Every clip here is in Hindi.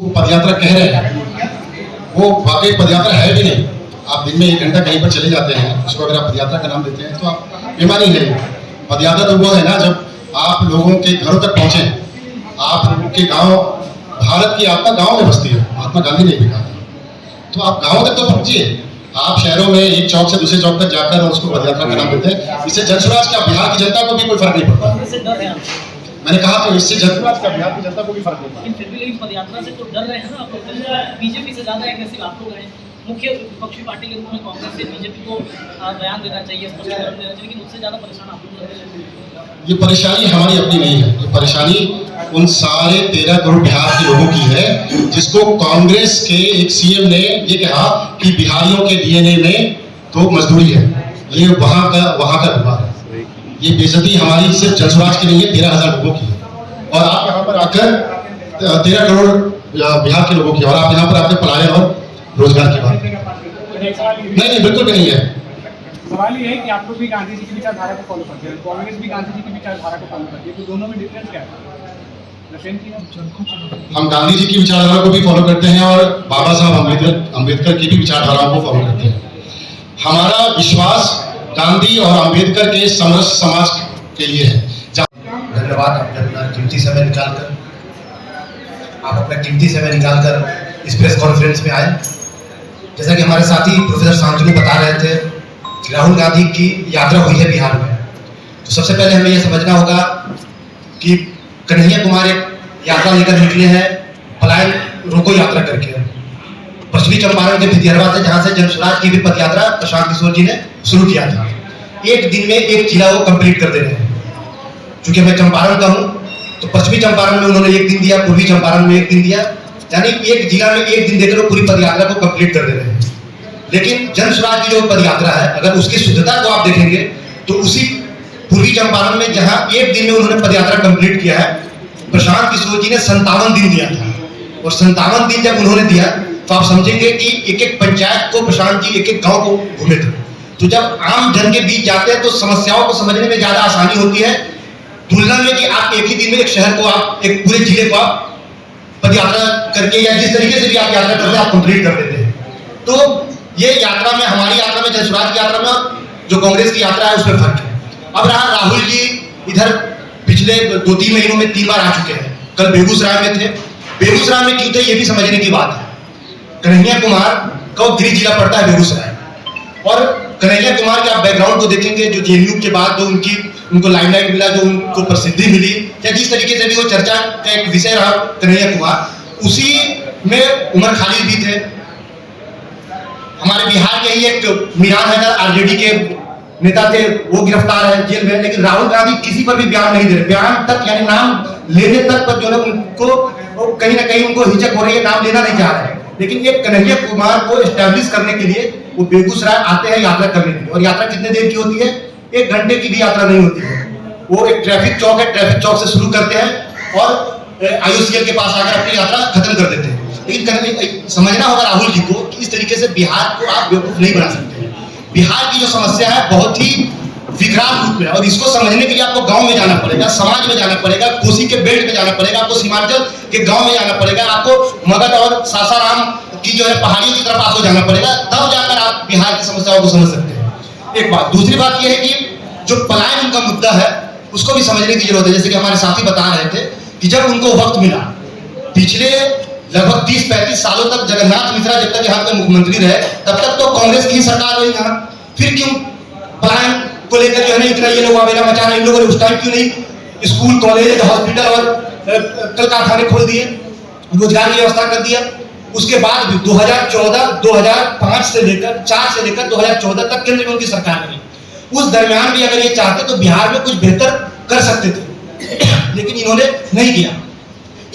पदयात्रा कह रहे हैं वो वाकई पदयात्रा है भी नहीं। आप दिन में 1 घंटा कहीं पर चले जाते हैं, उसको अगर आप पदयात्रा का नाम देते हैं तो आप बेमानी है। पदयात्रा तो वो है ना जब आप लोगों के घरों तक पहुंचे। आप लोगों के गांव, भारत की आत्मा गांव में बसती है, महात्मा गांधी ने भी कहा था। तो आप गांव तक तो पहुंचिए। आप शहरों में एक चौक से दूसरे चौक तक जाकर और उसको पदयात्रा का नाम देते हैं। इससे जनसुराज का बिहार की जनता को भी कोई फर्क नहीं पड़ता। मैंने कहा तो इससे जनसुराज का बिहार की जनता को भी फर्क नहीं पड़ता। फिर भी लेकिन पदयात्रा से तो डर रहे हैं ना आप लोग। बीजेपी से ज्यादा एग्रेसिव आप लोग हैं। मुख्य विपक्षी पार्टी के रूप में कांग्रेस से बीजेपी को बयान देना चाहिए, स्पष्टीकरण देना चाहिए, लेकिन उससे ज्यादा परेशान आप लोग हैं। ये परेशानी हमारी अपनी नहीं है, ये परेशानी उन सारे 13 करोड़ बिहार के लोगों की है जिसको कांग्रेस के एक सीएम ने ये कहा कि बिहारियों के डीएनए में तो मजदूरी है। ये वहां का विवाद है। ये बेइज्जती हमारी सिर्फ जनसुराज की नहीं है, 13,000 लोगों की है। और आप यहाँ पर आकर 13 करोड़ बिहार के लोगों की, और आप यहाँ पर आपने पलायन और रोजगार की बात नहीं, बिल्कुल भी नहीं है। सवाल ये है कि आप लोग भी गांधी जी की विचारधारा को फॉलो करते हैं, कांग्रेस भी गांधी जी की विचारधारा को फॉलो करती है, तो दोनों में डिफरेंस क्या है? हम गांधी जी की विचारधारा को भी फॉलो करते हैं और बाबा साहब अम्बेडकर की भी विचारधाराओं को फॉलो करते हैं। हमारा विश्वास गांधी और अम्बेडकर के समरस समाज के लिए है। धन्यवाद। अपना कीमती समय निकालकर इस प्रेस कॉन्फ्रेंस में आए। जैसा कि हमारे साथी प्रोफेसर शांतनु बता रहे थे, राहुल गांधी की यात्रा हुई है बिहार में, तो सबसे पहले हमें यह समझना होगा कि कन्हैया कुमार एक यात्रा लेकर निकले हैं, पलायन रोको यात्रा करके। पश्चिमी चंपारण के भितिहरवा से, जहां से जनसुराज की भी पदयात्रा प्रशांत किशोर जी ने शुरू किया था, एक दिन में एक जिला वो कंप्लीट कर दे रहे हैं। चूंकि मैं चंपारण का हूं, तो पश्चिमी चंपारण में उन्होंने 1 दिन दिया, पूर्वी चंपारण में 1 दिन दिया, यानी एक जिला में 1 दिन देकर वो पूरी पदयात्रा को कंप्लीट कर दे रहे हैं। लेकिन जनसुराज की जो पदयात्रा है, अगर उसकी शुद्धता को आप देखेंगे तो उसी पूर्वी चंपारण में जहां 1 दिन में उन्होंने पदयात्रा कंप्लीट किया है, प्रशांत किशोर जी ने 57 दिन दिया था। और 57 दिन जब उन्होंने दिया तो आप समझेंगे कि एक एक पंचायत को प्रशांत जी एक एक गांव को घूमे थे। तो जब आम जन के बीच जाते हैं तो समस्याओं को समझने में ज्यादा आसानी होती है, तुलना में कि आप एक ही दिन में एक शहर को, आप एक पूरे जिले को आप पदयात्रा करके या जिस तरीके से भी आप यात्रा करते हैं आप कंप्लीट कर देते हैं। तो ये यात्रा में, हमारी यात्रा में, जनसुराज की यात्रा में जो कांग्रेस की यात्रा है उसमें फर्क है। अब रहा राहुल जी इधर पिछले 2-3 महीनों में 3 बार आ चुके हैं। कल बेगूसराय में थे। बेगूसराय में क्यों थे ये भी समझने की बात है। कन्हैया कुमार का गृह जिला पड़ता है बेगूसराय, और कन्हैया कुमार के आप बैकग्राउंड को देखेंगे, जो जेएनयू के बाद जो उनको लाइमलाइट मिला, जो उनको प्रसिद्धि मिली, या जिस तरीके से भी वो चर्चा का एक विषय रहा कन्हैया कुमार, उसी में उमर खालिद भी थे। हमारे बिहार के ही एक मीरान हैदर आरजेडी के नेता थे, वो गिरफ्तार है, जेल में। लेकिन राहुल गांधी किसी पर भी बयान नहीं दे रहे। बयान तक यानी नाम लेने तक पर जो है उनको कहीं ना कहीं उनको हिचक हो रही है, नाम लेना नहीं चाह रहे। लेकिन एक कन्हैया कुमार को एस्टैब्लिश करने के लिए वो बेगूसराय आते हैं यात्रा करने के लिए। और यात्रा कितने देर की होती है? 1 घंटे की भी यात्रा नहीं होती है। वो एक ट्रैफिक चौक है, ट्रैफिक चौक से शुरू करते हैं और IOCL के पास आकर अपनी यात्रा खत्म कर देते हैं। लेकिन समझना होगा राहुल जी को कि इस तरीके से बिहार को आप बेवकूफ नहीं बना सकते। बिहार की जो समस्या है बहुत ही विकराल रूप में, और इसको समझने के लिए आपको गांव में जाना पड़ेगा, समाज में जाना पड़ेगा, कोसी के बेल्ट में जाना पड़ेगा, आपको सीमांचल के गांव में जाना पड़ेगा, आपको मगध और सासाराम की जो है पहाड़ियों की तरफ आपको जाना पड़ेगा, तब जाकर आप बिहार की समस्याओं को समझ सकते हैं। एक बात। दूसरी बात यह है कि जो पलायन का मुद्दा है उसको भी समझने की जरूरत है। जैसे कि हमारे साथी बता रहे थे कि जब उनको वक्त मिला, पिछले लगभग 30-35 सालों तक जगन्नाथ मिश्रा जब तक यहाँ पे मुख्यमंत्री रहे, तब तक तो कांग्रेस की सरकार रही यहाँ। फिर क्यों पलायन को लेकर जो है ना इतना ये लोग आवेला मचा रहे? इन लोगों ने उस टाइम क्यों नहीं स्कूल, कॉलेज, हॉस्पिटल और कल कारखाने खोल दिए, रोजगार की व्यवस्था कर दिया? उसके बाद भी 2005 से लेकर 2014 तक केंद्र में उनकी सरकार रही। उस दरमियान भी अगर ये चाहते तो बिहार में कुछ बेहतर कर सकते थे, लेकिन इन्होंने नहीं किया।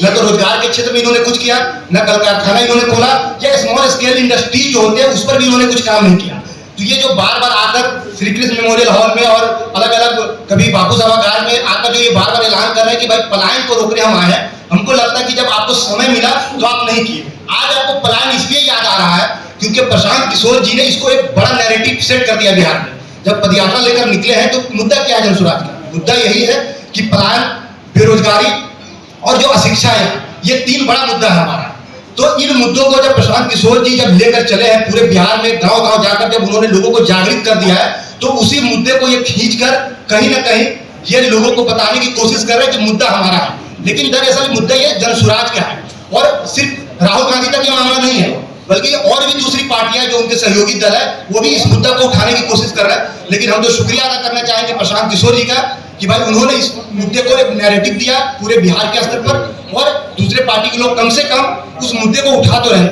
न तो रोजगार के क्षेत्र में इन्होंने कुछ किया, न कल कारखाना इन्होंने खोला, या स्मॉल स्केल इंडस्ट्री जो होते हैं उस पर भी इन्होंने कुछ काम नहीं किया। तो ये जो बार बार आकर श्री कृष्ण मेमोरियल हॉल में और अलग अलग कभी बापू सभागार में आकर जो ये बार बार ऐलान कर रहे हैं कि भाई पलायन को रोकने हम आए हैं, हमको लगता है कि जब आपको समय मिला तो आप नहीं किए। आज आपको पलायन इसलिए याद आ रहा है क्योंकि प्रशांत किशोर जी ने इसको एक बड़ा नैरेटिव सेट कर दिया बिहार में। जब पदयात्रा लेकर निकले हैं तो मुद्दा क्या है जनसुराज का? मुद्दा यही है कि पलायन, बेरोजगारी और जो अशिक्षा है, ये 3 बड़ा मुद्दा है हमारा। तो इन मुद्दों को जब प्रशांत किशोर जी जब लेकर चले हैं पूरे बिहार में गांव-गांव जाकर जब उन्होंने लोगों को जागृत कर दिया है, तो उसी मुद्दे को ये खींचकर कहीं ना कहीं ये लोगों को बताने की कोशिश कर रहे हैं कि मुद्दा हमारा है, लेकिन दरअसल मुद्दा ये जनसुराज का है। और सिर्फ राहुल गांधी तक ये मामला नहीं है, बल्कि और भी दूसरी पार्टियां जो उनके सहयोगी दल है वो भी इस मुद्दा को उठाने की कोशिश कर रहे हैं। लेकिन हम तो शुक्रिया अदा करना चाहेंगे प्रशांत किशोर जी का कि भाई उन्होंने इस मुद्दे को एक नैरेटिव दिया पूरे बिहार के स्तर पर, और दूसरे पार्टी के लोग कम से कम उस मुद्दे को उठा तो रहे।